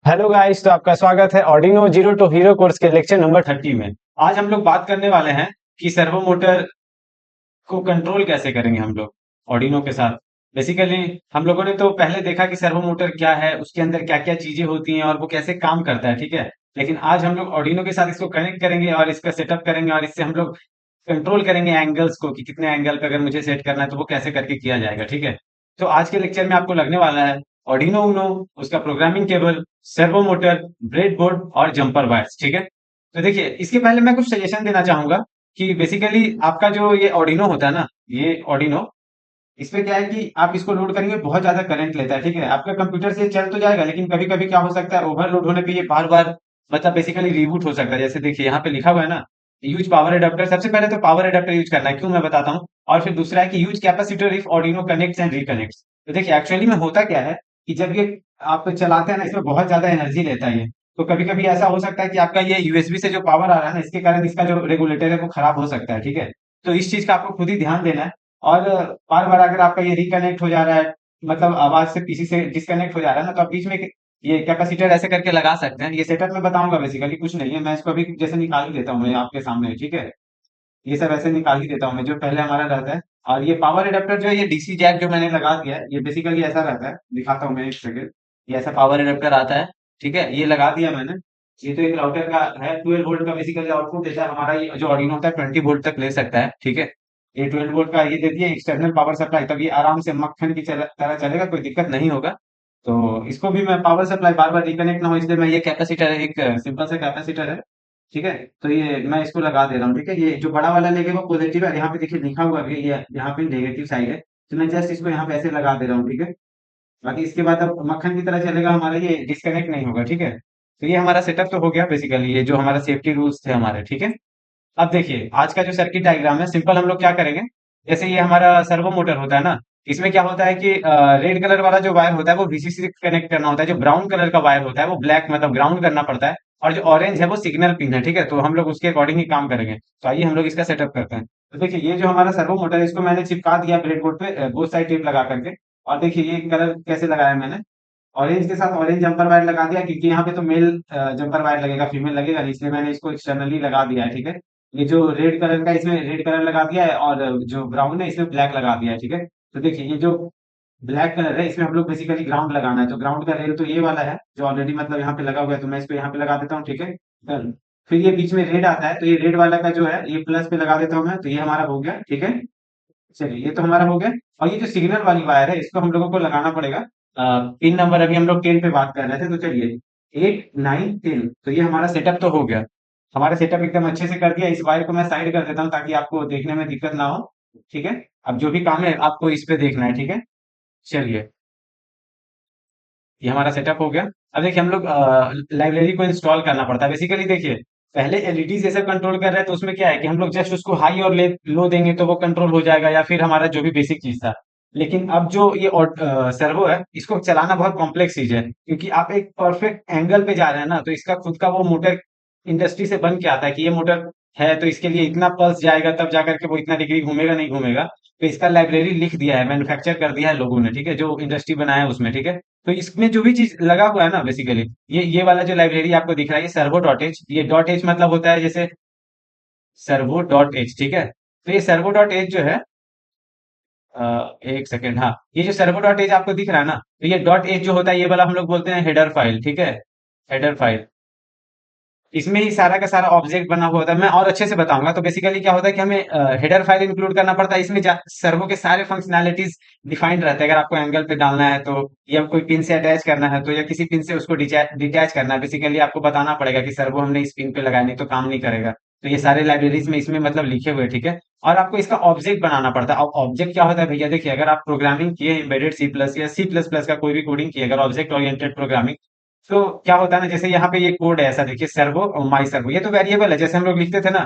Hello guys, तो आपका स्वागत है Arduino zero to hero course के लेक्चर नंबर 30 में। आज हम लोग बात करने वाले हैं कि सर्वो मोटर को कंट्रोल कैसे करेंगे हम लोग ऑर्डिनो के साथ। बेसिकली हम लोगों ने तो पहले देखा कि सर्वो मोटर क्या है, उसके अंदर क्या क्या चीजें होती हैं और वो कैसे काम करता है, ठीक है। लेकिन आज हम लोग ऑर्डिनो के साथ इसको कनेक्ट करेंगे और इसका सेटअप करेंगे और इससे हम लोग कंट्रोल करेंगे एंगल्स को कि कितने एंगल पे अगर मुझे सेट करना है तो वो कैसे करके किया जाएगा, ठीक है। तो आज के लेक्चर में आपको लगने वाला है ऑर्डिनो उनो, उसका programming cable, servo motor, breadboard और जंपर वायर्स, ठीक है। तो देखिए, इसके पहले मैं कुछ सजेशन देना चाहूंगा कि बेसिकली आपका जो ये ऑर्डिनो होता है ना, ये ऑर्डिनो, इसमें क्या है कि आप इसको लोड करेंगे बहुत ज्यादा करंट लेता है, ठीक है। आपका कंप्यूटर से चल तो जाएगा लेकिन कभी कभी क्या हो सकता है, ओवरलोड होने पे ये बार बार मतलब बेसिकली रिबूट हो सकता है। जैसे देखिए यहाँ पे लिखा हुआ है ना, यूज पावर एडाप्टर। सबसे पहले तो पावर एडाप्टर यूज करना है, क्यों मैं बताता हूँ। और फिर दूसरा है कि use capacitor if Arduino connects and reconnects. तो देखिए एक्चुअली में होता क्या है कि जब ये आप चलाते हैं ना, इसमें बहुत ज्यादा एनर्जी लेता है ये। तो कभी कभी ऐसा हो सकता है कि आपका ये यूएसबी से जो पावर आ रहा है ना, इसके कारण इसका जो रेगुलेटर है वो खराब हो सकता है, ठीक है। तो इस चीज का आपको खुद ही ध्यान देना है। और बार-बार अगर आपका ये रिकनेक्ट हो जा रहा है, मतलब आवाज़ से पीसी से डिस्कनेक्ट हो जा रहा है ना, तो आप बीच में ये कैपेसिटर ऐसे करके लगा सकते हैं। ये सेटअप मैं बताऊँगा, बेसिकली कुछ नहीं है, मैं इसको अभी जैसे निकाल ही देता हूँ मैं आपके सामने, ठीक है? ये सब ऐसे निकाल ही देता हूँ मैं, जो पहले हमारा रहता है। और ये पावर एडाप्टर जो है, ये डीसी जैक जो मैंने लगा दिया है, ये बेसिकली ऐसा रहता है, दिखाता हूँ मैं 1 सेकंड। ये ऐसा पावर एडाप्टर आता है, ठीक है? ये लगा दिया मैंने। ये तो एक राउटर का है, 12 वोल्ट का बेसिकली आउटपुट देता है हमारा। ये जो ऑर्डिनो होता है 20 वोल्ट तक ले सकता है, ठीक है? ये 12 वोल्ट का ये दे दिया एक्सटर्नल पावर सप्लाई, तब ये आराम से मक्खन की तरह चलेगा, कोई दिक्कत नहीं होगा। तो इसको भी मैं पावर सप्लाई बार-बार रिकनेक्ट ना हो, इसलिए मैं ये कैपेसिटर है, एक सिंपल सा कैपेसिटर है, ठीक है। तो ये मैं इसको लगा दे रहा हूँ, ठीक है। ये जो बड़ा वाला लेके वो पॉजिटिव है, यहाँ पे देखिए लिखा हुआ भी है, ये यहाँ पे नेगेटिव साइड है। तो मैं जस्ट इसको यहाँ पे ऐसे लगा दे रहा हूँ, ठीक है। बाकी इसके बाद अब मक्खन की तरह चलेगा हमारा, ये डिस्कनेक्ट नहीं होगा, ठीक है। तो ये हमारा सेटअप तो हो गया बेसिकली, ये जो हमारा सेफ्टी रूल्स थे हमारे, ठीक है। अब देखिए आज का जो सर्किट डायग्राम है, सिंपल हम लोग क्या करेंगे। जैसे ये हमारा सर्वो मोटर होता है ना, इसमें क्या होता है कि रेड कलर वाला जो वायर होता है वो वीसीसी से कनेक्ट करना होता है। जो ब्राउन कलर का वायर होता है वो ब्लैक मतलब ग्राउंड करना पड़ता है। और जो ऑरेंज है वो सिग्नल पिन है, ठीक है। तो हम लोग उसके अकॉर्डिंग ही काम करेंगे। तो आइए हम लोग इसका सेटअप करते हैं। तो देखिए ये जो हमारा सर्वो मोटर है, इसको मैंने चिपका दिया ब्रेडबोर्ड पे, बोथ साइड टेप लगा करके। और देखिए ये कलर कैसे लगाया मैंने, ऑरेंज के साथ ऑरेंज जंपर वायर लगा दिया, क्योंकि यहाँ पे तो मेल जंपर वायर लगेगा, फीमेल लगेगा नहीं, इसलिए मैंने इसको एक्सटर्नली लगा दिया है, ठीक है। ये जो रेड कलर का, इसमें रेड कलर लगा दिया है, और जो ब्राउन है इसमें ब्लैक लगा दिया है, ठीक है। तो देखिए ये जो ब्लैक कलर है, इसमें हम लोग बेसिकली ग्राउंड लगाना है। तो ग्राउंड का रेल तो ये वाला है जो ऑलरेडी मतलब यहाँ पे लगा हुआ है, तो मैं इसको यहाँ पे लगा देता हूँ, ठीक है। फिर ये बीच में रेड आता है, तो ये रेड वाला का जो है ये प्लस पे लगा देता हूँ मैं, तो ये हमारा हो गया, ठीक है। चलिए ये तो हमारा हो गया। और ये जो सिग्नल वाली वायर है, इसको हम लोगों को लगाना पड़ेगा। पिन नंबर अभी हम लोग 10 पे बात कर रहे थे, तो चलिए 8 9 10, तो ये हमारा सेटअप तो हो गया। हमारा सेटअप एकदम अच्छे से कर दिया। इस वायर को मैं साइड कर देता हूँ ताकि आपको देखने में दिक्कत ना हो, ठीक है। अब जो भी काम है आपको इस पे देखना है, ठीक है। चलिए ये हमारा सेटअप हो गया। अब देखिए हम लोग लाइब्रेरी को इंस्टॉल करना पड़ता है। बेसिकली देखिए, पहले एलईडी से सब कंट्रोल कर रहे हैं, तो उसमें क्या है कि हम लोग जस्ट उसको हाई और लो देंगे तो वो कंट्रोल हो जाएगा, या फिर हमारा जो भी बेसिक चीज था। लेकिन अब जो ये सर्वो है, इसको चलाना बहुत कॉम्प्लेक्स चीज है, क्योंकि आप एक परफेक्ट एंगल पे जा रहे हैं ना, तो इसका खुद का वो मोटर इंडस्ट्री से बन के आता है कि ये मोटर है तो इसके लिए इतना पल्स जाएगा, तब जाकर के वो इतना डिग्री घूमेगा नहीं घूमेगा। तो इसका लाइब्रेरी लिख दिया है, मैन्युफैक्चर कर दिया है लोगों ने, ठीक है, जो इंडस्ट्री बनाया है उसमें, ठीक है। तो इसमें जो भी चीज लगा हुआ है ना, बेसिकली ये वाला जो लाइब्रेरी आपको दिख रहा है, ये सर्वो डॉट एच, ये डॉट एच मतलब होता है जैसे सर्वो डॉट एच, ठीक है। तो ये सर्वो डॉट एच जो है, एक सेकेंड, हाँ, ये जो सर्वो डॉट एच आपको दिख रहा है ना, तो ये डॉट एच जो होता है, ये वाला हम लोग बोलते हैं हेडर फाइल, ठीक है। हेडर फाइल, इसमें ही सारा का सारा ऑब्जेक्ट बना हुआ होता है। मैं और अच्छे से बताऊंगा। तो बेसिकली क्या होता है कि हमें हेडर फाइल इंक्लूड करना पड़ता है। इसमें सर्वो के सारे फंक्शनैलिटीज डिफाइंड रहते हैं। अगर आपको एंगल पे डालना है तो, या कोई पिन से अटैच करना है तो, या किसी पिन से उसको डिटैच करना है, बेसिकली आपको बताना पड़ेगा कि सर्वो हमने इस पिन पे लगाया, नहीं तो काम नहीं करेगा। तो ये सारे लाइब्रेरीज में इसमें मतलब लिखे हुए, ठीक है। और आपको इसका ऑब्जेक्ट बनाना पड़ता है। अब ऑब्जेक्ट क्या होता है भैया, देखिए अगर आप प्रोग्रामिंग किए एम्बेडेड सी प्लस या सी प्लस प्लस का कोई भी कोडिंग किए, अगर ऑब्जेक्ट ओरिएंटेड प्रोग्रामिंग, तो क्या होता है ना, जैसे यहाँ पे ये कोड है ऐसा, देखिए सर्वो और माई सर्वो, ये तो वेरिएबल है। जैसे हम लोग लिखते थे ना,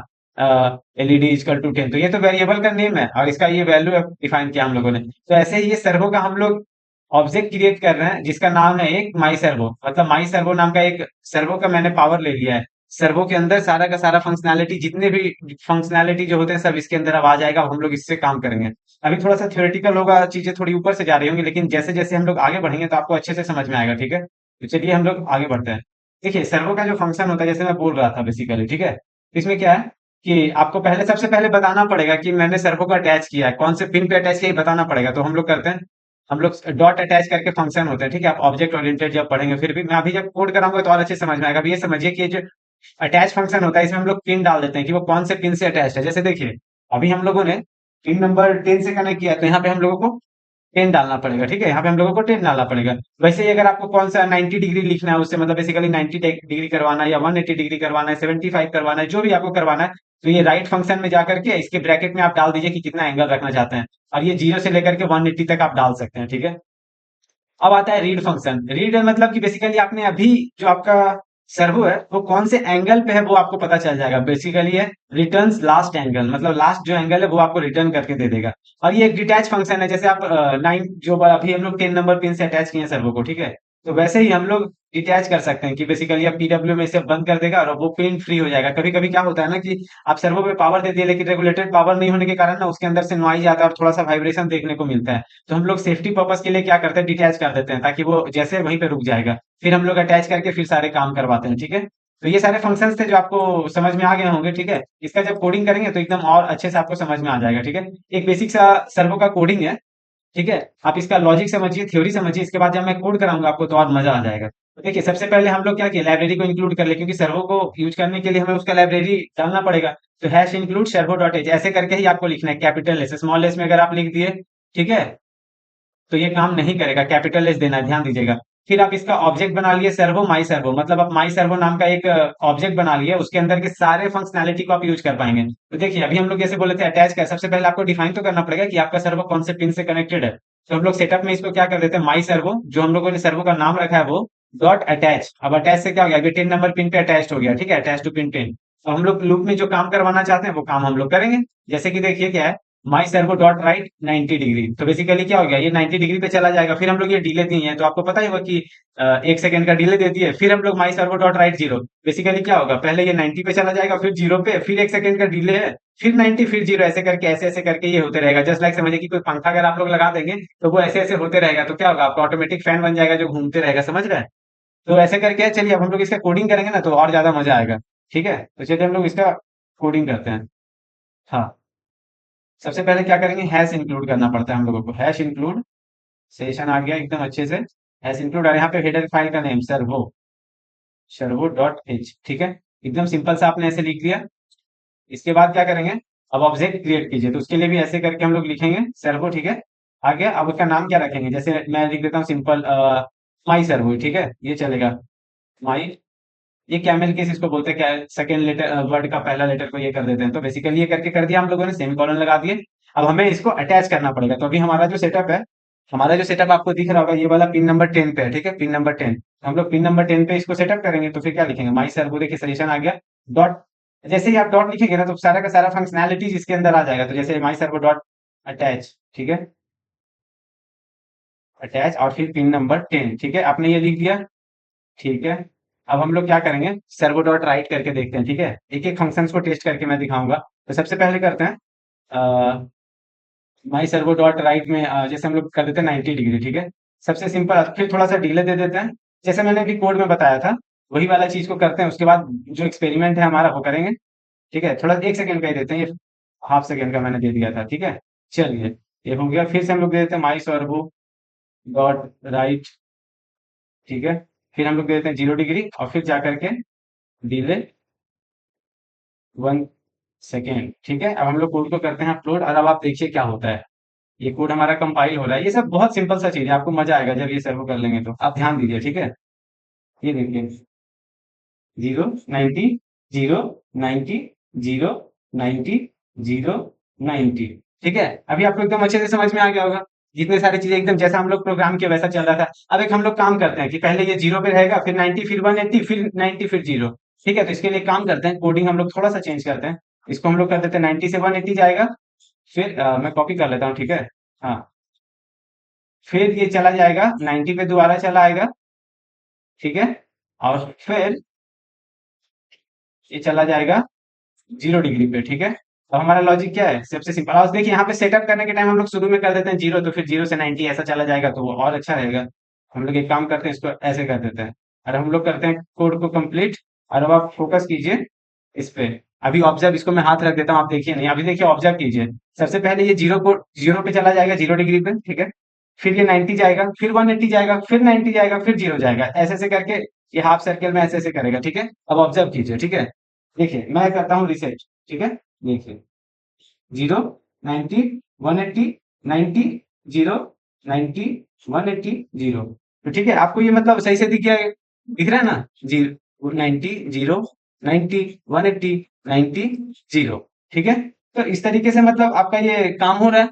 एलईडी इक्वल टू 10, तो ये तो वेरिएबल का नेम है और इसका ये वैल्यू डिफाइन किया हम लोगों ने। तो ऐसे ही ये सर्वो का हम लोग ऑब्जेक्ट क्रिएट कर रहे हैं, जिसका नाम है एक माई सर्वो। मतलब माई सर्वो नाम का एक सर्वो का मैंने पावर ले लिया है। सर्वो के अंदर सारा का सारा फंक्शनैलिटी, जितने भी फंक्शनैलिटी जो होते हैं सब इसके अंदर अब आ जाएगा। अब हम लोग इससे काम करेंगे। अभी थोड़ा सा थ्योरेटिकल होगा, चीजें थोड़ी ऊपर से जा रही होंगी, लेकिन जैसे जैसे हम लोग आगे बढ़ेंगे तो आपको अच्छे से समझ में आएगा, ठीक है। तो चलिए हम लोग आगे बढ़ते हैं। देखिए सर्वो का जो फंक्शन होता है, जैसे मैं बोल रहा था बेसिकली, ठीक है, तो इसमें क्या है कि आपको पहले सबसे पहले बताना पड़ेगा कि मैंने सर्वो को अटैच किया है, कौन से पिन पे अटैच किया है बताना पड़ेगा। तो हम लोग करते हैं, हम लोग डॉट अटैच करके फंक्शन होते हैं, ठीक है। आप ऑब्जेक्ट ओरिएंटेड जब पढ़ेंगे, फिर भी मैं अभी जब कोड कराऊंगा तो और अच्छे से समझ में आएगा। अभी ये समझिए कि ये जो अटैच फंक्शन होता है, इसमें हम लोग पिन डाल देते हैं कि वो कौन से पिन से अटैच है। जैसे देखिए अभी हम लोगों ने पिन नंबर 10 से कनेक्ट किया, तो यहाँ पे हम लोगों को 10 डालना पड़ेगा, ठीक है। यहाँ पे हम लोगों को 10 डालना पड़ेगा। वैसे ही अगर आपको कौन सा 90 डिग्री लिखना है, उससे मतलब बेसिकली 90 डिग्री करवाना है, या 180 डिग्री करवाना है, 75 करवाना है, जो भी आपको करवाना है, तो ये राइट फंक्शन में जाकर के इसके ब्रैकेट में आप डाल दीजिए कि कितना एंगल रखना चाहते हैं, और ये 0 से लेकर के 180 तक आप डाल सकते हैं, ठीक है। अब आता है रीड फंक्शन। रीड मतलब कि बेसिकली आपने अभी जो आपका सर्वो है वो कौन से एंगल पे है वो आपको पता चल जाएगा। बेसिकली है रिटर्न्स लास्ट एंगल, मतलब लास्ट जो एंगल है वो आपको रिटर्न करके दे देगा। और ये एक डिटैच फंक्शन है, जैसे आप 9 जो अभी हम लोग 10 नंबर पिन से अटैच किए हैं सर्वो को, ठीक है, तो वैसे ही हम लोग डिटैच कर सकते हैं कि बेसिकली आप पीडब्ल्यू में इसे बंद कर देगा और वो पिन फ्री हो जाएगा। कभी कभी क्या होता है ना कि आप सर्वो पे पावर दे दिए, लेकिन रेगुलेटेड पावर नहीं होने के कारण ना उसके अंदर से नॉइज आता है और थोड़ा सा वाइब्रेशन देखने को मिलता है। तो हम लोग सेफ्टी पर्पस के लिए क्या करते हैं, डिटैच कर देते हैं, ताकि वो जैसे वहीं पे रुक जाएगा। फिर हम लोग अटैच करके फिर सारे काम करवाते हैं, ठीक है। तो ये सारे फंक्शंस थे जो आपको समझ में आ गए होंगे, ठीक है। इसका जब कोडिंग करेंगे तो एकदम और अच्छे से आपको समझ में आ जाएगा, ठीक है। एक बेसिक सा सर्वो का कोडिंग है, ठीक है। आप इसका लॉजिक समझिए, थ्योरी समझिए, इसके बाद जब मैं कोड कराऊंगा आपको तो और मजा आ जाएगा। तो देखिए सबसे पहले हम लोग क्या किया, लाइब्रेरी को इंक्लूड कर ले, क्योंकि सर्वो को यूज करने के लिए हमें उसका लाइब्रेरी डालना पड़ेगा। तो hash include servo dot H ऐसे करके ही आपको लिखना है, कैपिटल एस। स्मॉल एस में अगर आप लिख दिए, ठीक है, तो ये काम नहीं करेगा, कैपिटल एस देना है, ध्यान दीजिएगा। फिर आप इसका ऑब्जेक्ट बना लिए सर्वो माई सर्वो, मतलब आप माई सर्वो नाम का एक ऑब्जेक्ट बना लिए, उसके अंदर के सारे फंक्शनैलिटी को आप यूज कर पाएंगे। तो देखिए अभी हम लोग जैसे बोले थे अटैच कर, सबसे पहले आपको डिफाइन तो करना पड़ेगा कि आपका सर्वो कौन से पिन से कनेक्टेड है। तो हम लोग सेटअप में इसको क्या कर देते हैं, माई सर्वो, जो हम लोगों ने सर्वो का नाम रखा है वो डॉट अटैच। अब अटैच से क्या हो गया, अभी 10 नंबर पिन पे अटैच हो गया, ठीक है, अटैच टू पिन 10। अब हम लोग लूप में जो काम करवाना चाहते हैं वो काम हम लोग करेंगे। जैसे कि देखिए क्या है, माई सर्वो डॉट राइट 90 डिग्री, तो बेसिकली क्या हो गया, ये 90 डिग्री पे चला जाएगा। फिर हम लोग ये डिले दिए हैं, तो आपको पता ही होगा कि 1 सेकंड का डिले दे दिए। फिर हम लोग माई सर्वो डॉट राइट 0, बेसिकली क्या होगा, पहले ये 90 पे चला जाएगा, फिर 0 पे, फिर 1 सेकंड का डिले है, फिर 90, फिर 0, ऐसे करके ऐसे ऐसे करके ये होते रहेगा। जस्ट लाइक समझिए कि कोई पंखा अगर आप लोग लगा देंगे तो वो ऐसे ऐसे होते रहेगा, तो क्या होगा, आपका ऑटोमेटिक फैन बन जाएगा जो घूमते रहेगा, समझ रहे हैं। तो ऐसे करके चलिए अब हम लोग इसका कोडिंग करेंगे ना तो और ज्यादा मजा आएगा, ठीक है। तो चलिए हम लोग इसका कोडिंग करते हैं। हाँ, सबसे पहले क्या करेंगे, हैश इंक्लूड करना पड़ता है हम लोगों को। हैश इंक्लूड सेशन आ गया एकदम अच्छे से। हैश इंक्लूड, और यहाँ पे हेडर फाइल का name servo, servo dot H, ठीक है। एकदम सिंपल सा आपने ऐसे लिख दिया। इसके बाद क्या करेंगे, अब ऑब्जेक्ट क्रिएट कीजिए, तो उसके लिए भी ऐसे करके हम लोग लिखेंगे सर्वो, ठीक है। आ गया। अब उसका नाम क्या रखेंगे, जैसे मैं लिख देता हूँ सिंपल माई सर्वो, ठीक है, ये चलेगा माई। ये कैमल केस इसको बोलते हैं, क्या सेकंड लेटर वर्ड का पहला लेटर को ये कर देते हैं। तो बेसिकली ये करके कर दिया हम लोगों ने, सेमीकोलन लगा दिए। अब हमें इसको अटैच करना पड़ेगा। तो अभी हमारा जो सेटअप है, हमारा जो सेटअप आपको दिख रहा होगा, ये वाला पिन नंबर 10 पे है, ठीक है, पिन नंबर 10। हम लोग पिन नंबर 10 पे इसको सेटअप करेंगे। तो फिर क्या लिखेंगे, माई सर्वो, देखिए सजेशन आ गया डॉट। जैसे ही आप डॉट लिखेंगे ना तो सारा का सारा फंक्शनैलिटीज इसके अंदर आ जाएगा। तो जैसे माई सर्वो डॉट अटैच, ठीक है, अटैच, और फिर पिन नंबर 10, ठीक है, आपने ये लिख दिया, ठीक है। अब हम लोग क्या करेंगे, सर्वो डॉट राइट करके देखते हैं, ठीक है। एक एक फंक्शंस को टेस्ट करके मैं दिखाऊंगा। तो सबसे पहले करते हैं माई सर्वो डॉट राइट में जैसे हम लोग कर देते हैं 90 डिग्री, ठीक है, सबसे सिंपल। फिर थोड़ा सा डिले दे देते हैं, जैसे मैंने अभी कोड में बताया था वही वाला चीज को करते हैं। उसके बाद जो एक्सपेरिमेंट है हमारा वो करेंगे, ठीक है। थोड़ा 1 सेकंड का ही देते हैं, ये हाफ सेकंड का मैंने दे दिया था, ठीक है। चलिए ये हो गया। फिर से हम लोग दे देते हैं माई सर्वो डॉट राइट, ठीक है। फिर हम लोग दे देते हैं 0 डिग्री, और फिर जा करके डिले 1 सेकेंड, ठीक है। अब हम लोग कोड को करते हैं अपलोड, और अब आप देखिए क्या होता है, ये कोड हमारा कंपाइल हो रहा है। ये सब बहुत सिंपल सा चीज है, आपको मजा आएगा जब ये सर्व कर लेंगे, तो आप ध्यान दीजिए, ठीक है। ये देखिए 0 90 0 90 0 90 0 90, ठीक है। अभी आपको एकदम अच्छे से समझ में आ गया होगा, जितने सारी चीजें एकदम जैसा हम लोग प्रोग्राम किया वैसा चल रहा था। अब एक हम लोग काम करते हैं कि पहले ये 0 पे रहेगा, फिर 90, फिर 180, फिर 90, फिर 0, ठीक है। तो इसके लिए काम करते हैं, कोडिंग हम लोग थोड़ा सा चेंज करते हैं। इसको हम लोग कर देते हैं 90 से 180 जाएगा। फिर मैं कॉपी कर लेता हूँ, ठीक है। हाँ, फिर ये चला जाएगा 90 पे, दोबारा चला आएगा, ठीक है। और फिर ये चला जाएगा 0 डिग्री पे, ठीक है। तो हमारा लॉजिक क्या है, सबसे सिंपल। और देखिए यहाँ पे सेटअप करने के टाइम हम लोग शुरू में कर देते हैं 0, तो फिर 0 से 90 ऐसा चला जाएगा, तो वो और अच्छा रहेगा। हम लोग एक काम करते हैं, इसको ऐसे कर देते हैं और हम लोग करते हैं कोड को कंप्लीट। और अब आप फोकस कीजिए इस पे। अभी ऑब्जर्व, इसको मैं हाथ रख देता हूँ, आप देखिए नहीं, अभी देखिए ऑब्जर्व कीजिए। सबसे पहले ये जीरो को जीरो पे चला जाएगा, 0 डिग्री पे, ठीक है। फिर ये 90 जाएगा, फिर 180 जाएगा, फिर 90 जाएगा, फिर जीरो जाएगा, ऐसे ऐसे करके ये हाफ सर्कल में ऐसे ऐसे करेगा, ठीक है। अब ऑब्जर्व कीजिए, ठीक है। देखिए मैं करता हूँ रिसेट, ठीक है। देखिए 0, 90, 180, 90, 0, 90, 180, 0। तो ठीक है, आपको ये मतलब सही से दिख गया है? दिख रहा है ना? 0, 90, 0, 90, 180, 90, 0। ठीक है। तो इस तरीके से मतलब आपका ये काम हो रहा है।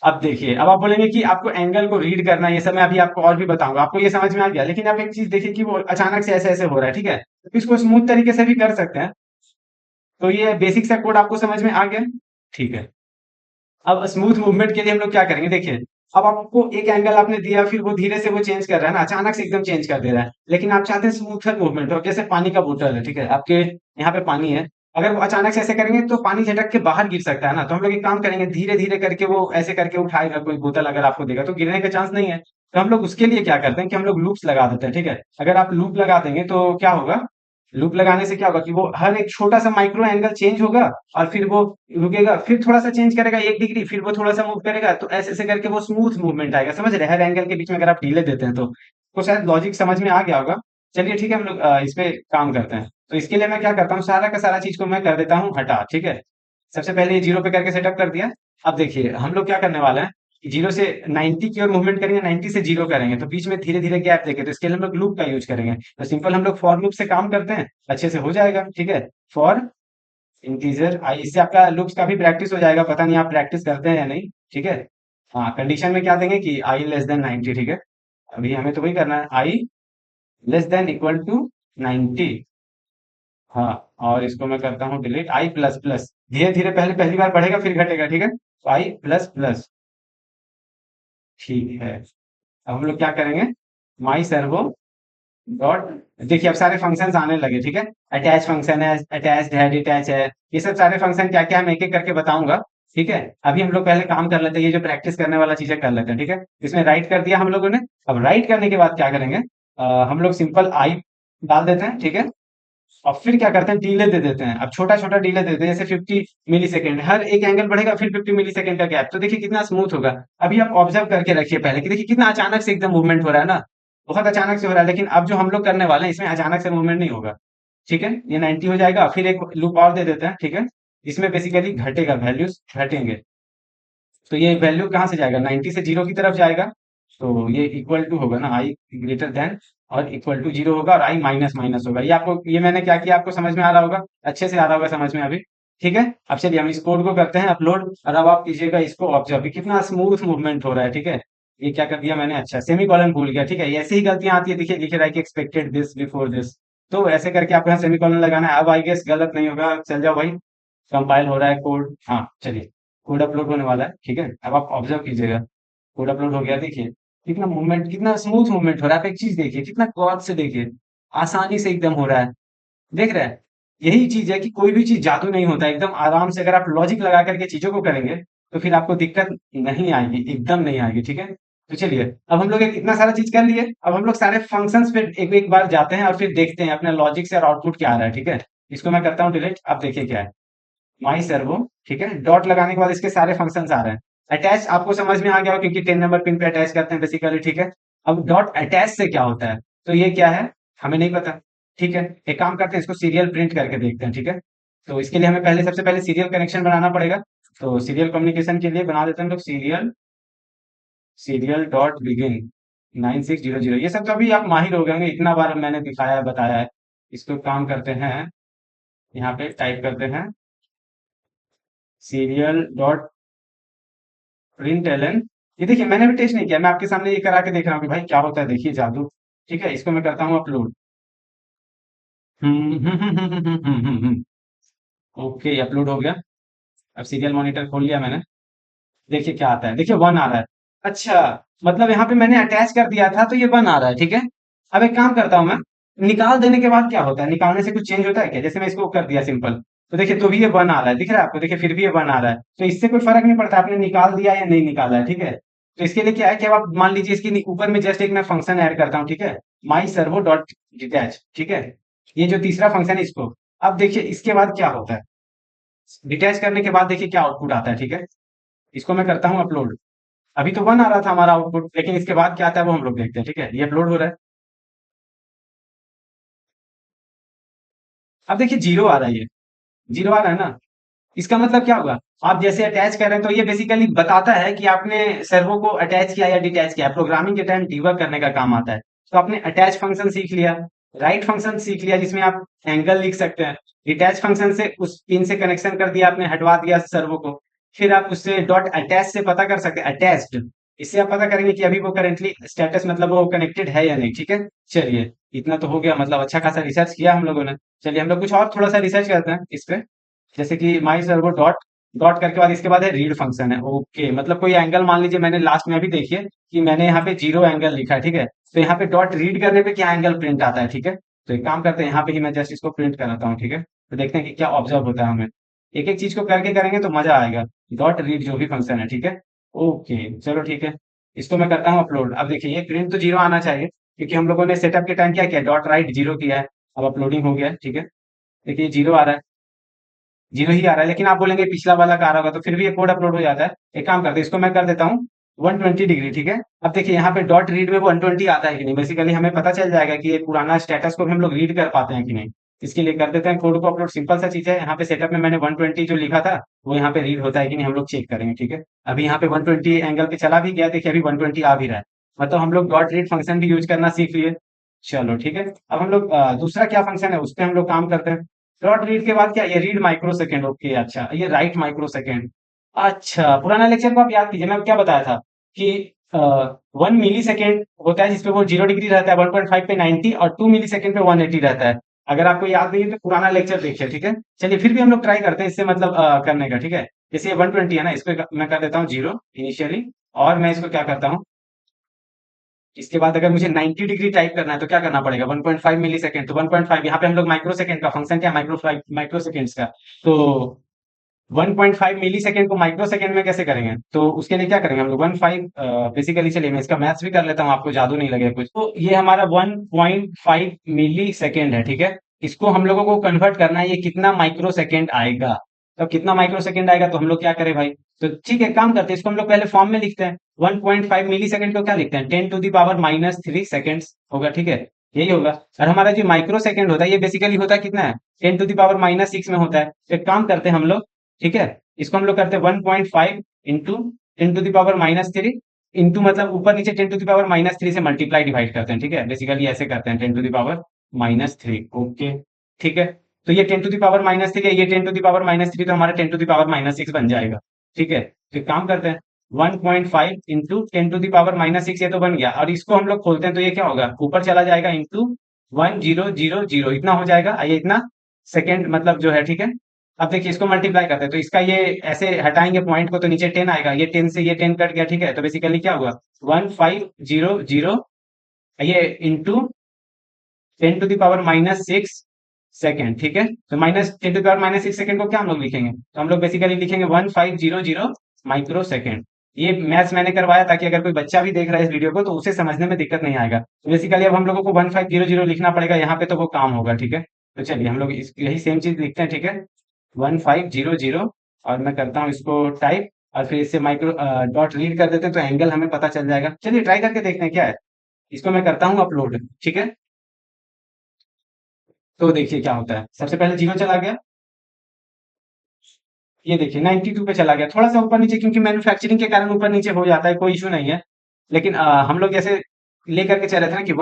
अब देखिए, अब आप बोलेंगे कि आपको एंगल को रीड करना है, ये सब मैं अभी आपको और भी बताऊंगा, आपको ये समझ में आ गया। लेकिन आप एक चीज देखिए कि वो अचानक से ऐसे ऐसे हो रहा है, ठीक है। तो इसको स्मूथ तरीके से भी कर सकते हैं। तो ये बेसिक सा कोड आपको समझ में आ गया, ठीक है। अब स्मूथ मूवमेंट के लिए हम लोग क्या करेंगे, देखिए। अब आपको एक एंगल आपने दिया, फिर वो धीरे से वो चेंज कर रहा है ना, अचानक से एकदम चेंज कर दे रहा है। लेकिन आप चाहते हैं स्मूथर मूवमेंट हो, जैसे पानी का बोतल है, ठीक है, आपके यहाँ पे पानी है। अगर वो अचानक से ऐसे करेंगे तो पानी झटक के बाहर गिर सकता है ना। तो हम लोग एक काम करेंगे, धीरे धीरे करके वो ऐसे करके उठाएगा कोई बोतल, अगर आपको देगा तो गिरने का चांस नहीं है। तो हम लोग उसके लिए क्या करते हैं कि हम लोग लूप्स लगा देते हैं, ठीक है। अगर आप लूप लगा देंगे तो क्या होगा, लूप लगाने से क्या होगा कि वो हर एक छोटा सा माइक्रो एंगल चेंज होगा, और फिर वो रुकेगा, फिर थोड़ा सा चेंज करेगा 1 डिग्री, फिर वो थोड़ा सा मूव करेगा, तो ऐसे ऐसे करके वो स्मूथ मूवमेंट आएगा। समझ रहे हैं? हर एंगल के बीच में अगर आप ढीले देते हैं तो शायद लॉजिक समझ में आ गया होगा। चलिए ठीक है, हम लोग इस पे काम करते हैं। तो इसके लिए मैं क्या करता हूँ, सारा का सारा चीज को मैं कर देता हूँ हटा, ठीक है। सबसे पहले ये 0 पे करके सेटअप कर दिया। अब देखिए हम लोग क्या करने वाले हैं, 0 से 90 की ओर मूवमेंट करेंगे, 90 से 0 करेंगे, तो बीच में धीरे धीरे गैप देंगे। तो इसके लिए हम लोग लूप का यूज करेंगे। तो सिंपल हम लोग फॉर लूप से काम करते हैं, अच्छे से हो जाएगा, ठीक है। फॉर इंटीजर आई, इससे आपका लूप्स का भी प्रैक्टिस हो जाएगा। पता नहीं आप प्रैक्टिस करते हैं या नहीं, ठीक है। हाँ, कंडीशन में क्या देंगे कि आई लेस देन 90, ठीक है। अभी हमें तो वही करना है, आई लेस देन इक्वल टू 90। हाँ, और इसको मैं करता हूँ डिलीट, आई प्लस प्लस। धीरे धीरे, पहले पहली बार बढ़ेगा फिर घटेगा, ठीक है। तो आई प्लस प्लस, ठीक है। अब हम लोग क्या करेंगे, माई सर्वो डॉट, देखिए अब सारे फंक्शंस आने लगे, ठीक है। अटैच फंक्शन है, अटैच्ड है, डिटैच है, ये सब सारे फंक्शन क्या क्या है मैं एक एक करके बताऊंगा, ठीक है। अभी हम लोग पहले काम कर लेते हैं, ये जो प्रैक्टिस करने वाला चीजें कर लेते हैं, ठीक है। इसमें राइट कर दिया हम लोगों ने। अब राइट करने के बाद क्या करेंगे, हम लोग सिंपल आई डाल देते हैं, ठीक है। और फिर क्या करते हैं, डीले दे देते हैं। अब छोटा छोटा डीले दे देते हैं, जैसे 50 मिली सेकेंड, हर एक एंगल बढ़ेगा फिर 50 मिली सेकेंड का गैप। तो देखिए कितना स्मूथ होगा। अभी आप ऑब्जर्व करके रखिए पहले कि देखिए कितना अचानक से एकदम मूवमेंट हो रहा है ना, बहुत अचानक से हो रहा है। लेकिन अब जो हम लोग करने वाले हैं इसमें अचानक से मूवमेंट नहीं होगा, ठीक है। ये 90 हो जाएगा, फिर एक लूप और दे देते हैं, ठीक है। इसमें बेसिकली घटेगा, वैल्यूज घटेंगे। तो ये वैल्यू कहाँ से जाएगा, 90 से 0 की तरफ जाएगा। तो ये इक्वल टू होगा ना, आई ग्रेटर देन और इक्वल टू 0 होगा, और आई माइनस माइनस होगा। ये आपको, ये मैंने क्या किया आपको समझ में आ रहा होगा, अच्छे से आ रहा होगा समझ में अभी, ठीक है। अब चलिए हम इस कोड को करते हैं अपलोड, और अब आप कीजिएगा इसको ऑब्जर्व कि कितना स्मूथ मूवमेंट हो रहा है, ठीक है। ये क्या कर दिया मैंने, अच्छा सेमी कॉलन भूल गया, ठीक है। ये ऐसे ही गलतियां आती है, देखिए लिखे रहा है कि एक्सपेक्टेड दिस बिफोर दिस। तो ऐसे करके आपको यहाँ सेमी कॉलन लगाना है। अब आई गेस गलत नहीं होगा, चल जाओ भाई। कंपाइल हो रहा है कोड, हाँ चलिए। कोड अपलोड होने वाला है, ठीक है। अब आप ऑब्जर्व कीजिएगा, कोड अपलोड हो गया, देखिए कितना मूवमेंट, कितना स्मूथ मूवमेंट हो रहा है। आप एक चीज देखिए, कितना गौर से देखिए, आसानी से एकदम हो रहा है, देख रहे हैं। यही चीज है कि कोई भी चीज जादू नहीं होता, एकदम आराम से अगर आप लॉजिक लगा करके चीजों को करेंगे तो फिर आपको दिक्कत नहीं आएगी, एकदम नहीं आएगी, ठीक है। तो चलिए, अब हम लोग इतना सारा चीज कर लिए। अब हम लोग सारे फंक्शंस पे एक एक बार जाते हैं और फिर देखते हैं अपने लॉजिक से और आउटपुट क्या आ रहा है, ठीक है। इसको मैं करता हूँ डिलीट। अब देखिए क्या है, माई सर्वो, ठीक है। डॉट लगाने के बाद इसके सारे फंक्शंस आ रहे हैं। अटैच आपको समझ में आ गया हो, क्योंकि 10 नंबर पिन पे अटैच करते हैं बेसिकली, ठीक है। अब डॉट अटैच से क्या होता है, तो ये क्या है हमें नहीं पता, ठीक है। एक काम करते हैं, इसको सीरियल प्रिंट करके देखते हैं, ठीक है। तो इसके लिए हमें पहले, सबसे पहले सीरियल कनेक्शन बनाना पड़ेगा। तो सीरियल कम्युनिकेशन के लिए बना देते हैं हम लोग सीरियल, सीरियल डॉट बिगिन 9600। ये सब तो अभी आप माहिर हो गए होंगे, इतना बार मैंने दिखाया है, बताया है। इसको काम करते हैं, यहाँ पे टाइप करते हैं सीरियल डॉट प्रिंट एलन। ये देखिए मैंने भी टेस्ट नहीं किया, मैं आपके सामने ये करा के देख रहा हूँ कि भाई क्या होता है, देखिए जादू। ठीक है, इसको मैं करता हूँ अपलोड। ओके, अपलोड हो गया। अब सीरियल मॉनिटर खोल लिया मैंने, देखिए क्या आता है, देखिए 1 आ रहा है। अच्छा, मतलब यहाँ पे मैंने अटैच कर दिया था तो ये 1 आ रहा है, ठीक है। अब एक काम करता हूँ मैं, निकाल देने के बाद क्या होता है, निकालने से कुछ चेंज होता है क्या, जैसे मैं इसको कर दिया सिंपल, तो देखिए तो भी ये 1 आ रहा है, दिख रहा है आपको, देखिए फिर भी ये 1 आ रहा है। तो इससे कोई फर्क नहीं पड़ता आपने निकाल दिया या नहीं निकाला है, ठीक है। तो इसके लिए क्या है कि अब आप मान लीजिए इसके ऊपर में जस्ट एक मैं फंक्शन ऐड करता हूँ, ठीक है, माई सर्वो डॉट डिटैच, ठीक है, ये जो तीसरा फंक्शन है इसको, अब देखिए इसके बाद क्या होता है, डिटैच करने के बाद देखिए क्या आउटपुट आता है, ठीक है, इसको मैं करता हूँ अपलोड। अभी तो 1 आ रहा था हमारा आउटपुट, लेकिन इसके बाद क्या आता है वो हम लोग देखते हैं, ठीक है, ये अपलोड हो रहा है। अब देखिए 0 आ रहा है, ये 0 आ रहा है ना, इसका मतलब क्या होगा, आप जैसे अटैच कर रहे हैं तो ये बेसिकली बताता है कि आपने सर्वो को अटैच किया या डिटैच किया। प्रोग्रामिंग के टाइम डीबग करने का काम आता है। तो आपने अटैच फंक्शन सीख लिया, राइट फंक्शन सीख लिया जिसमें आप एंगल लिख सकते हैं, डिटैच फंक्शन से उस पिन से कनेक्शन कर दिया आपने, हटवा दिया सर्वो को, फिर आप उससे डॉट अटैच से पता कर सकते हैं, अटैच्ड, इससे आप पता करेंगे कि अभी वो करेंटली स्टेटस मतलब वो कनेक्टेड है या नहीं, ठीक है। चलिए इतना तो हो गया, मतलब अच्छा खासा रिसर्च किया हम लोगों ने। चलिए हम लोग कुछ और थोड़ा सा रिसर्च करते हैं इस पे, जैसे कि माई सर्वो डॉट डॉट करके बाद इसके बाद है रीड फंक्शन है। ओके, मतलब कोई एंगल मान लीजिए मैंने लास्ट में अभी देखिए कि मैंने यहाँ पे 0 एंगल लिखा है, ठीक है, तो यहाँ पे डॉट रीड करने पे क्या एंगल प्रिंट आता है, ठीक है। तो एक काम करते हैं, यहाँ पे ही मैं जस्ट इसको प्रिंट कराता हूँ, ठीक है, तो देखते हैं कि क्या ऑब्जर्व होता है हमें। एक एक चीज को करके करेंगे तो मजा आएगा। डॉट रीड जो भी फंक्शन है, ठीक है। ओके चलो ठीक है, इसको मैं करता हूँ अपलोड। अब देखिए ये प्रिंट तो 0 आना चाहिए, क्योंकि हम लोगों ने सेटअप के टाइम क्या किया, डॉट राइट 0 किया है। अब अपलोडिंग हो गया है, ठीक है, देखिए 0 आ रहा है, 0 ही आ रहा है, लेकिन आप बोलेंगे पिछला वाला का आ रहा होगा, तो फिर भी ये कोड अपलोड हो जाता है। एक काम करते हैं, इसको मैं कर देता हूँ 120 डिग्री, ठीक है। अब देखिए यहाँ पे डॉट रीड में वो 120 आता है कि नहीं, बेसिकली हमें पता चल जाएगा कि ये पुराना स्टेटस को भी हम लोग रीड कर पाते हैं कि नहीं। इसके लिए कर देते हैं कोड को अपलोड, सिंपल सा चीज है। यहाँ पे सेटअप में मैंने 120 जो लिखा था वो यहाँ पे रीड होता है कि नहीं हम लोग चेक करेंगे, ठीक है। अभी यहाँ पे 120 एंगल पे चला भी गया, देखिए अभी 120 आ भी रहा है, मतलब हम लोग डॉट रीड फंक्शन भी यूज करना सीख लिए। चलो ठीक है, अब हम लोग दूसरा क्या फंक्शन है उस पर हम लोग काम करते हैं। डॉट रीड के बाद क्या, ये रीड माइक्रो सेकेंड, ओके अच्छा, ये राइट माइक्रो सेकेंड। अच्छा पुराना लेक्चर को आप याद कीजिए, मैं क्या बताया था कि 1 मिली सेकेंड होता है जिसपे वो 0 डिग्री रहता है, 1.5 पे 90 और 2 मिली सेकेंड पे 180 रहता है। अगर आपको याद नहीं है तो पुराना लेक्चर देखिए, ठीक है। चलिए फिर भी हम लोग ट्राई करते हैं इससे मतलब करने का, ठीक है। जैसे ये 120 है ना, इसको मैं कर देता हूँ 0 इनिशियली, और मैं इसको क्या करता हूँ, इसके बाद अगर मुझे 90 डिग्री टाइप करना है तो क्या करना पड़ेगा, 1.5 मिली सेकेंड, तो 1.5 यहाँ पे हम लोग माइक्रो सेकेंड का फंक्शन क्या, माइक्रो सेकेंड्स का, तो 1.5 मिली सेकेंड को माइक्रो सेकेंड में कैसे करेंगे, तो उसके लिए क्या करेंगे हम लोग 1.5 बेसिकली। चलिए मैं इसका मैथ्स भी कर लेता हूँ, आपको जादू नहीं लगेगा कुछ। तो ये हमारा 1.5 मिली सेकेंड है, ठीक है। इसको हम लोगों को कन्वर्ट करना है, ये कितना माइक्रो सेकेंड आएगा, तो कितना माइक्रो सेकेंड आएगा, तो हम लोग क्या करें भाई, तो ठीक है काम करते हैं, इसको हम लोग पहले फॉर्म में लिखते हैं। 1.5 मिली सेकेंड को क्या लिखते हैं, 10⁻³ सेकेंड्स होगा, ठीक है, यही होगा। और हमारा जो माइक्रो सेकेंड होता है ये बेसिकली होता है कितना है, 10⁻⁻6 में होता है। तो एक काम करते हैं हम लोग, ठीक है, इसको हम लोग करते हैं 1.5 इंटू 10⁻³ इंटू मतलब ऊपर नीचे 10⁻³ से मल्टीप्लाई डिवाइड करते हैं, ठीक है, बेसिकली ऐसे करते हैं 10⁻³ ओके, ठीक है। तो ये 10⁻³ है, ये 10⁻³ तो हमारा 10⁻6 बन जाएगा, ठीक है। तो एक काम करते हैं 1.5 इंटू 10⁻6 ये तो बन गया, और इसको हम लोग खोलते हैं तो ये क्या होगा, ऊपर चला जाएगा इंटू 1000 इतना हो जाएगा, ये इतना सेकेंड मतलब जो है, ठीक है। अब देखिए इसको मल्टीप्लाई करते हैं तो इसका ये ऐसे हटाएंगे पॉइंट को तो नीचे 10 आएगा, ये 10 से ये 10 कट गया, ठीक है। तो बेसिकली क्या हुआ 1500, ये इंटू 10⁻6 सेकेंड, ठीक है। तो -10⁻6 सेकेंड को क्या हम लोग लिखेंगे, तो हम लोग बेसिकली लिखेंगे 1500 माइक्रो सेकेंड। ये मैथ्स मैंने करवाया ताकि अगर कोई बच्चा भी देख रहा है इस वीडियो को तो उसे समझने में दिक्कत नहीं आएगा। तो बेसिकली अब हम लोगों को 1500 लिखना पड़ेगा यहाँ पे, तो वो काम होगा, ठीक है। तो चलिए हम लोग यही सेम चीज लिखते हैं, ठीक है, 1500, और मैं करता हूँ इसको टाइप, और फिर इससे माइक्रो डॉट रीड कर देते हैं तो एंगल हमें पता चल जाएगा। चलिए ट्राई करके देखते हैं क्या है। इसको मैं करता हूँ अपलोड, ठीक है। तो देखिए क्या होता है, सबसे पहले 0 चला गया, ये देखिए 92 पे चला गया, थोड़ा सा ऊपर नीचे क्योंकि मैन्युफैक्चरिंग के कारण ऊपर नीचे हो जाता है, कोई इशू नहीं है। लेकिन हम लोग जैसे लेकर के चल रहे थे ना कि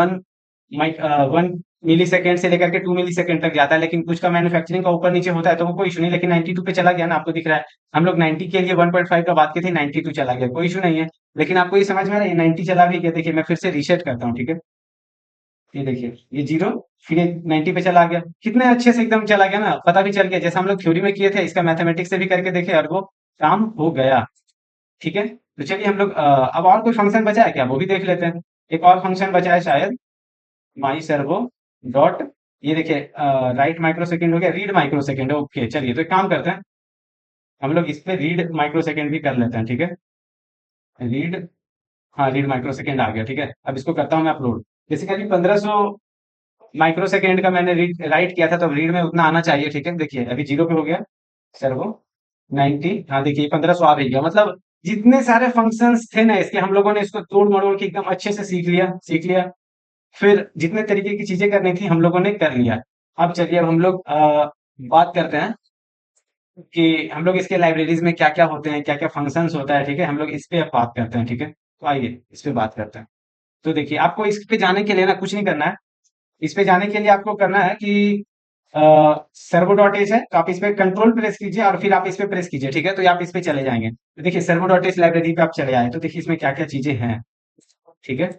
1 मिली सेकेंड से लेकर के 2 मिली सेकेंड तक जाता है, लेकिन कुछ का मैन्युफैक्चरिंग का ऊपर नीचे होता है तो वो कोई इशू नहीं, लेकिन 92 पे चला गया ना, आपको दिख रहा है। हम लोग 90 के लिए 1.5 का बात की थी, 92 चला गया, कोई इशू नहीं है। लेकिन आपको ये समझ में आ रहा है 90 चला भी गया, देखिए मैं फिर से रीसेट करता हूँ, ठीक है। ये देखिए ये 0 फिर ये 90 पे चला गया, कितने अच्छे से एकदम चला गया ना, पता भी चल गया, जैसा हम लोग थ्योरी में किए थे इसका मैथमेटिक्स से भी करके देखे और वो काम हो गया, ठीक है। तो चलिए हम लोग अब और कोई फंक्शन बचा है क्या, वो भी देख लेते हैं। एक और फंक्शन बचा है शायद, माई सर्वो डॉट, ये देखिए राइट माइक्रो सेकेंड हो गया, रीड माइक्रो सेकेंड, ओके। चलिए तो एक काम करते हैं, हम लोग इस पे रीड माइक्रो सेकेंड भी कर लेते हैं, ठीक है, रीड हाँ, रीड माइक्रो सेकेंड आ गया, ठीक है। अब इसको करता हूँ मैं अपलोड। बेसिकली 1500 माइक्रो सेकेंड का मैंने रीड राइट किया था, तो रीड में उतना आना चाहिए, ठीक है। देखिए अभी 0 पे हो गया सर्वो 90। हाँ देखिए 1500 आ भी गया। मतलब जितने सारे फंक्शंस थे ना इसके, हम लोगों ने इसको तोड़ मरोड़ के एकदम अच्छे से सीख लिया। फिर जितने तरीके की चीजें करनी थी हम लोगों ने कर लिया। अब चलिए अब हम लोग बात करते हैं कि हम लोग इसके लाइब्रेरीज में क्या क्या होते हैं, क्या क्या फंक्शंस होता है, ठीक है। हम लोग इस पे अब बात करते हैं, ठीक है। तो आइए इस पे बात करते हैं। तो देखिए आपको इस पे जाने के लिए ना कुछ नहीं करना है। इस पे जाने के लिए आपको करना है कि सर्वो डॉट एच है, तो आप इस पे कंट्रोल प्रेस कीजिए और फिर आप इस पे प्रेस कीजिए, ठीक है। तो ये आप इस पे चले जाएंगे। तो देखिए सर्वो डॉट एच लाइब्रेरी पे आप चले आए, तो देखिए इसमें क्या क्या चीजें हैं, ठीक है।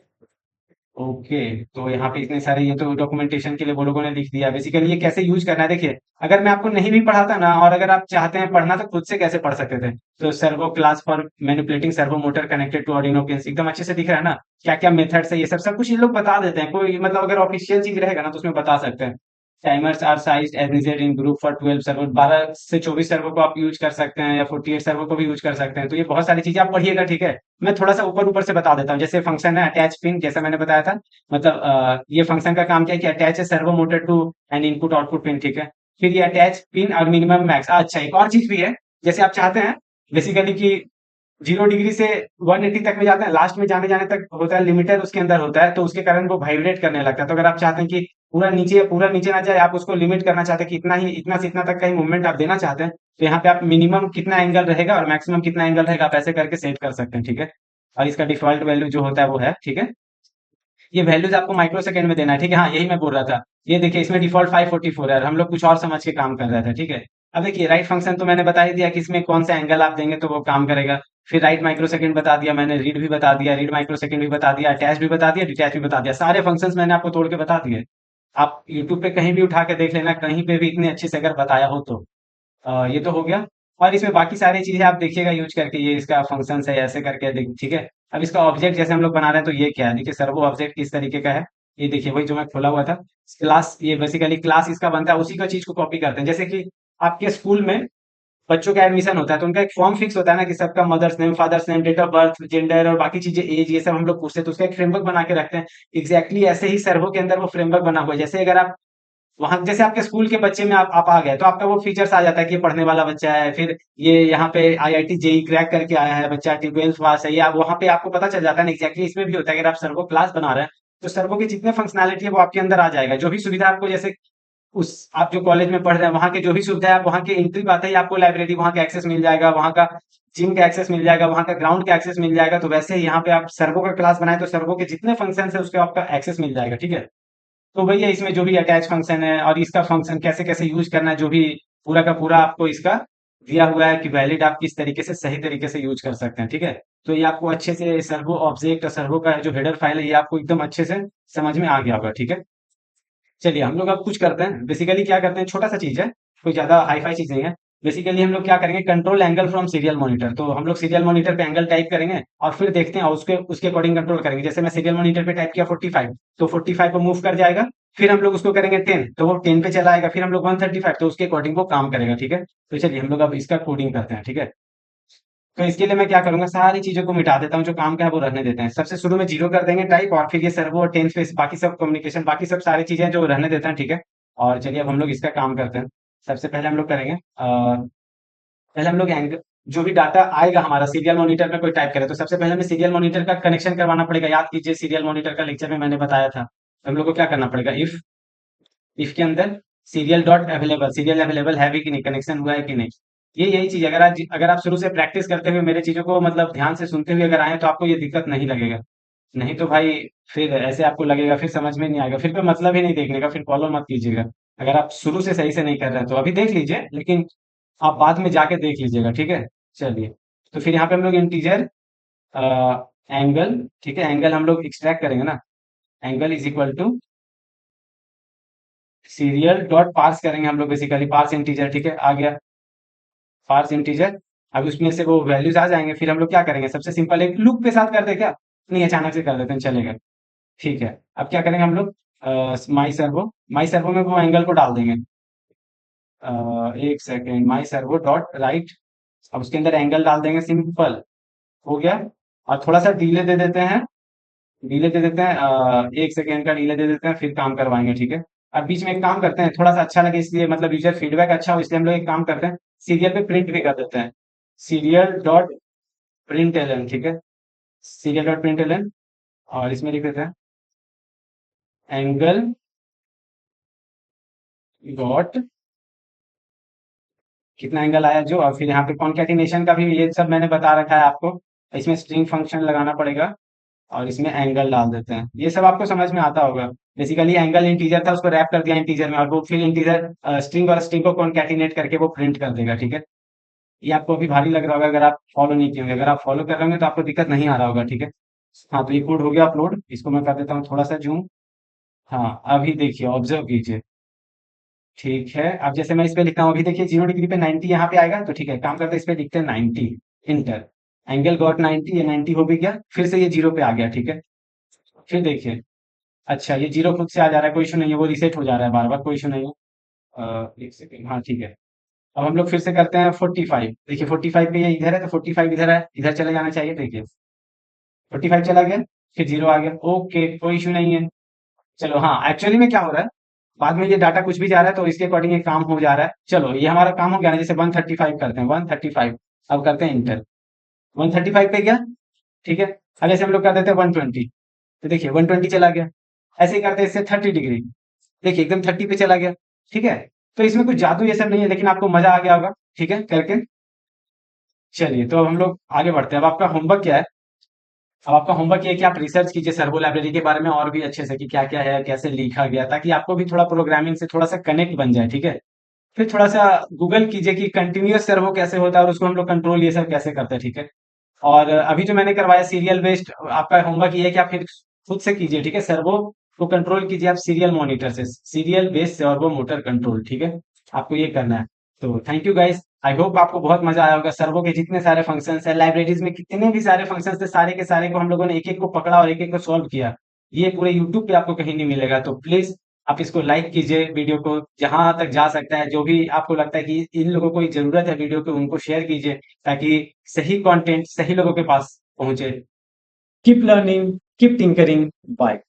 ओके, तो यहाँ पे इतने सारे, ये तो डॉक्यूमेंटेशन के लिए वो लोगों ने लिख दिया। बेसिकली ये कैसे यूज करना है देखिए, अगर मैं आपको नहीं भी पढ़ाता ना, और अगर आप चाहते हैं पढ़ना, तो खुद से कैसे पढ़ सकते थे। तो servo class for manipulating servo motor connected to Arduino pins, एकदम अच्छे से दिख रहा है ना। क्या क्या मेथड्स है, ये सब सब कुछ ये लोग बता देते हैं। कोई मतलब अगर ऑफिशियल चीज रहेगा ना तो उसमें बता सकते हैं। Timers are sized as needed in group for 12 servo, 12 से 24 सर्वो को आप यूज कर सकते हैं, या 48 सर्वो को भी यूज कर सकते हैं। तो ये बहुत सारी चीजें आप पढ़िएगा, ठीक है। मैं थोड़ा सा ऊपर ऊपर से बता देता हूँ। जैसे फंक्शन है अटैच पिन, जैसा मैंने बताया था। मतलब ये फंक्शन का काम क्या है कि अटैच है servo motor to an input output pin, ठीक है। फिर ये अटैच पिन और मिनिमम मैक्स। अच्छा एक और चीज भी है, जैसे आप चाहते हैं बेसिकली कि 0 डिग्री से 180 तक में जाते हैं, लास्ट में जाने जाने तक होता है लिमिटर उसके अंदर होता है, तो उसके कारण वो वाइब्रेट करने लगता है। तो अगर आप चाहते हैं कि पूरा नीचे ना जाए, आप उसको लिमिट करना चाहते हैं कि इतना ही, इतना से इतना तक का ही मूवमेंट आप देना चाहते हैं, तो यहाँ पे आप मिनिमम कितना एंगल रहेगा और मैक्सिमम कितना एंगल रहेगा, आप ऐसे करके सेट कर सकते हैं, ठीक है। और इसका डिफॉल्ट वैल्यू जो होता है वो है, ठीक है। ये वैल्यूज आपको माइक्रो सेकंड में देना है, ठीक है। हाँ यही मैं बोल रहा था। ये देखिए इसमें डिफॉल्ट 544 है, और हम लोग कुछ और समझ के काम कर रहे थे, ठीक है। अब देखिए राइट फंक्शन तो मैंने बता ही दिया कि इसमें कौन सा एंगल आप देंगे तो वो काम करेगा। फिर राइट माइक्रो सेकंड बता दिया मैंने, रीड भी बता दिया, रीड माइक्रो सेकंड भी बता दिया, अटैच भी बता दिया, डिटैच भी बता दिया। सारे फंक्शंस मैंने आपको तोड़ के बता दिए। आप यूट्यूब पे कहीं भी उठा के देख लेना, कहीं पे भी इतने अच्छे से अगर बताया हो तो। ये तो हो गया। और इसमें बाकी सारी चीजें आप देखिएगा यूज करके, ये इसका फंक्शन है ऐसे करके ठीक है। अब इसका ऑब्जेक्ट जैसे हम लोग बना रहे हैं, तो ये क्या है देखिए, सर्वो ऑब्जेक्ट किस तरीके का है। ये देखिए वही जो मैं खोला हुआ था क्लास, ये बेसिकली क्लास इसका बनता है, उसी का चीज को कॉपी करते हैं। जैसे कि आपके स्कूल में बच्चों का एडमिशन होता है, तो उनका एक फॉर्म फिक्स होता है ना, कि सबका mother's name, father's name, date of birth, gender और बाकी चीजें, एज, ये सब हम लोग पूछते हैं, तो उसका एक फ्रेमवर्क बना के रखते हैं। एग्जैक्टली ऐसे ही सर्वो के अंदर वो फ्रेमवर्क बना हुआ है। जैसे अगर आप वहां, जैसे आपके स्कूल के बच्चे में आप आ गए, तो आपका वो फीचर्स आ जाता है कि ये पढ़ने वाला बच्चा है, फिर ये यहाँ पे आईआईटी जेई क्रैक करके आया है बच्चा, 12th पास है, ये आप वहां पे आपको पता चल जाता है ना। एग्जैक्टली इसमें भी होता है, अगर आप सर्वो क्लास बना रहे हैं, तो सर्वो की जितने फंक्शनैलिटी है वो आपके अंदर आ जाएगा। जो भी सुविधा आपको, जैसे उस आप जो कॉलेज में पढ़ रहे हैं वहां के जो भी सुविधा है, आप वहां के एंट्री पाते ही आपको लाइब्रेरी वहां का एक्सेस मिल जाएगा, वहां का जिम का एक्सेस मिल जाएगा, वहां का ग्राउंड का एक्सेस मिल जाएगा। तो वैसे ही यहाँ पे आप सर्वो का क्लास बनाए, तो सर्वो के जितने फंक्शन है उसके आपका एक्सेस मिल जाएगा, ठीक है। तो वही है, इसमें जो भी अटैच फंक्शन है और इसका फंक्शन कैसे कैसे यूज करना है, जो भी पूरा का पूरा आपको इसका दिया हुआ है कि वैलिड आप किस तरीके से सही तरीके से यूज कर सकते हैं, ठीक है। तो ये आपको अच्छे से सर्वो ऑब्जेक्ट और सर्वो का जो हेडर फाइल है, ये आपको एकदम अच्छे से समझ में आ गया होगा, ठीक है। चलिए हम लोग अब कुछ करते हैं। बेसिकली क्या करते हैं, छोटा सा चीज है, कोई ज्यादा हाई फाई चीज नहीं है। बेसिकली हम लोग क्या करेंगे, control angle from serial monitor. तो हम लोग सीरियल मॉनिटर पे एंगल टाइप करेंगे और फिर देखते हैं, और उसके उसके अकॉर्डिंग कंट्रोल करेंगे। जैसे मैं सीरियल मॉनिटर पे टाइप किया 45, तो 45 पे मूव कर जाएगा। फिर हम लोग उसको करेंगे 10, तो वो 10 पे चला आएगा। फिर हम लोग 135, तो उसके अकॉर्डिंग वो काम करेगा, ठीक है। तो चलिए हम लोग अब इसका कोडिंग करते हैं, ठीक है। तो इसके लिए मैं क्या करूंगा, सारी चीजों को मिटा देता हूँ, जो काम का है वो रहने देते हैं। सबसे शुरू में 0 कर देंगे टाइप, और फिर ये सर्वो और 10 स्पेस, बाकी सब कम्युनिकेशन, बाकी सब सारी चीजें जो रहने देते हैं, ठीक है। और चलिए अब हम लोग इसका काम करते हैं। सबसे पहले हम लोग करेंगे पहले हम लोग जो भी डाटा आएगा हमारा सीरियल मॉनिटर में कोई टाइप करे, तो सबसे पहले हमें सीरियल मॉनिटर का कनेक्शन करवाना पड़ेगा। याद कीजिए सीरियल मॉनिटर का लेक्चर में मैंने बताया था। तो हम लोग को क्या करना पड़ेगा, इफ के अंदर serial dot available, serial available है भी कि नहीं, कनेक्शन हुआ है कि नहीं। ये यही चीज, अगर आप शुरू से प्रैक्टिस करते हुए मेरे चीजों को मतलब ध्यान से सुनते हुए अगर आए, तो आपको ये दिक्कत नहीं लगेगा। नहीं तो भाई फिर ऐसे आपको लगेगा, फिर समझ में नहीं आएगा, फिर कोई मतलब ही नहीं देखने का, फिर फॉलो मत कीजिएगा। अगर आप शुरू से सही से नहीं कर रहे हैं तो अभी देख लीजिए, लेकिन आप बाद में जाके देख लीजिएगा, ठीक है। चलिए, तो फिर यहाँ पे हम लोग इंटीजर एंगल, ठीक है, एंगल हम लोग एक्सट्रैक्ट करेंगे ना। Angle is equal to serial dot parse करेंगे हम लोग, बेसिकली पार्स इंटीजर, ठीक है, आ गया पार्स इंटीजर। अब उसमें से वो वैल्यूज आ जाएंगे। फिर हम लोग क्या करेंगे, सबसे सिंपल एक लूप के साथ कर दे क्या, नहीं अचानक से कर देते हैं, चलेगा, ठीक है। अब क्या करेंगे हम लोग, माई सर्वो में वो एंगल को डाल देंगे। एक सेकेंड, माई सर्वो डॉट राइट, अब उसके अंदर एंगल डाल देंगे, सिंपल हो गया। और थोड़ा सा डिले दे देते हैं, डिले दे देते हैं, 1 सेकेंड का डिले दे देते हैं, फिर काम करवाएंगे, ठीक है। अब बीच में एक काम करते हैं, थोड़ा सा अच्छा लगे इसलिए, मतलब यूजर फीडबैक अच्छा हो इसलिए हम लोग एक काम करते हैं, सीरियल पे प्रिंट भी कर देते हैं, सीरियल डॉट प्रिंट एल, ठीक है, सीरियल डॉट प्रिंट एल, और इसमें लिख देते हैं एंगल डॉट कितना एंगल आया जो, और फिर यहाँ पे कॉन्केटिनेशन का भी ये सब मैंने बता रखा है आपको, इसमें स्ट्रिंग फंक्शन लगाना पड़ेगा, और इसमें एंगल डाल देते हैं, ये सब आपको समझ में आता होगा। बेसिकली एंगल इंटीजर था, उसको रैप कर दिया इंटीजर में, और वो फिर इंटीजर स्ट्रिंग और स्ट्रिंग को कॉन्केटिनेट करके वो प्रिंट कर देगा, ठीक है। ये आपको अभी भारी लग रहा होगा अगर आप फॉलो नहीं किए होंगे, अगर आप फॉलो कर रहे होंगे तो आपको दिक्कत नहीं आ रहा होगा, ठीक है। हाँ, तो ये कोड हो गया अपलोड, इसको मैं कर देता हूँ थोड़ा सा जूम। हाँ, अभी देखिए, ऑब्जर्व कीजिए, ठीक है। अब जैसे मैं इस पे लिखता हूँ, अभी देखिए 0 डिग्री पे 90 यहाँ पे आएगा, तो ठीक है, काम करते हैं, इस पे लिखते हैं 90, इंटर, एंगल गॉट 90, ये 90 हो भी गया, फिर से ये 0 पे आ गया, ठीक है। फिर देखिए, अच्छा ये 0 खुद से आ जा रहा है, कोई इशू नहीं है, वो रीसेट हो जा रहा है बार बार, कोई इशू नहीं है। 1 सेकेंड, हाँ ठीक है। अब हम लोग फिर से करते हैं 45, देखिए 45 पे ये इधर है, तो 45 इधर है, इधर चले जाना चाहिए, देखिए 45 चला गया, फिर 0 आ गया, ओके, कोई इशू नहीं है। चलो, हाँ, एक्चुअली में क्या हो रहा है, बाद में ये डाटा कुछ भी जा रहा है तो इसके अकॉर्डिंग एक काम हो जा रहा है। चलो, ये हमारा काम हो गया ना, जैसे 135 करते हैं, 135, अब करते हैं इंटर, 135 पे गया, ठीक है। अब जैसे हम लोग कर देते हैं 120, तो देखिए 120 चला गया, ऐसे ही करते हैं इससे 30 डिग्री, देखिए एकदम 30 पे चला गया, ठीक है। तो इसमें कुछ जादू ये सब नहीं है, लेकिन आपको मजा आ गया होगा, ठीक है, करके। चलिए, तो अब हम लोग आगे बढ़ते हैं, अब आपका होमवर्क क्या है। अब आपका होमवर्क ये है कि आप रिसर्च कीजिए सर्वो लाइब्रेरी के बारे में और भी अच्छे से, कि क्या क्या है, कैसे लिखा गया, ताकि आपको भी थोड़ा प्रोग्रामिंग से थोड़ा सा कनेक्ट बन जाए, ठीक है। फिर थोड़ा सा गूगल कीजिए कि कंटिन्यूअस सर्वो कैसे होता है, और उसको हम लोग कंट्रोल ये सब कैसे करते हैं, ठीक है। और अभी जो मैंने करवाया सीरियल बेस्ड, आपका होमवर्क ये है कि आप फिर खुद से कीजिए, ठीक है, सर्वो को कंट्रोल कीजिए आप सीरियल मॉनिटर से, serial based servo motor control, ठीक है, आपको ये करना है। तो thank you guys, I hope आपको बहुत मजा आया होगा। सर्वो के जितने सारे फंक्शंस है, लाइब्रेरीज में कितने भी सारे फंक्शंस थे, सारे के सारे को हम लोगों ने एक एक को पकड़ा और एक एक को सॉल्व किया, ये पूरे यूट्यूब पे आपको कहीं नहीं मिलेगा। तो प्लीज आप इसको लाइक कीजिए, वीडियो को जहां तक जा सकता है, जो भी आपको लगता है कि इन लोगों को जरूरत है वीडियो की, उनको शेयर कीजिए, ताकि सही कंटेंट सही लोगों के पास पहुंचे। Keep learning, keep tinkering, bye.